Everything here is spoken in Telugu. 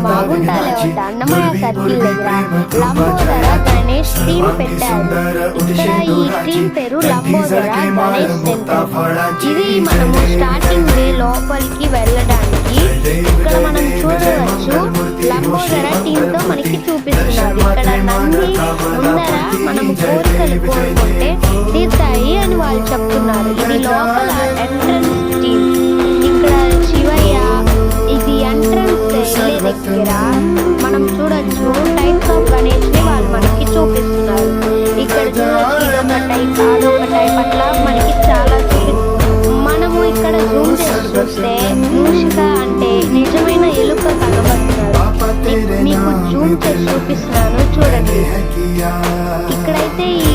మాగుంటాలేవట అన్నమయ్య సర్కిల్ దగ్గర లంబోదర గణేష్ థీమ్ పెట్టారు. ఇక్కడ ఈ థీమ్ పేరు లంబోదర గణేష్ టెంపుల్. ఇది మనము స్టార్టింగ్ వే లోపలికి వెళ్ళడానికి ఇక్కడ మనం చూడవచ్చు. లంబోదర థీమ్ తో మనకి చూపిస్తున్నారు. ఇక్కడ నంది ముందర మనం కోరికలు కోరుకుంటే తీర్తాయి అని వాళ్ళు చెప్తున్నారు. ఇది లోపల ఎంట్రన్స్ థీమ్. ఇక్కడ శివయ్య ఇది ఎంట్రన్స్ దగ్గర మనం చూడొచ్చు. టైప్స్ ఆఫ్ గణేష్ ని వాళ్ళు మనకి చూపిస్తున్నారు. ఇక్కడ చూడొచ్చు ఇదొక టైప్ అదొక టైప్ అట్లా మనకి చాలా మనము ఇక్కడ జూమ్ చేసి చూస్తే మూషిక అంటే నిజమైన ఎలుక కనబడుతున్నారు. మీకు జూమ్ చేసి చూపిస్తున్నాను చూడండి. ఇక్కడైతే ఈ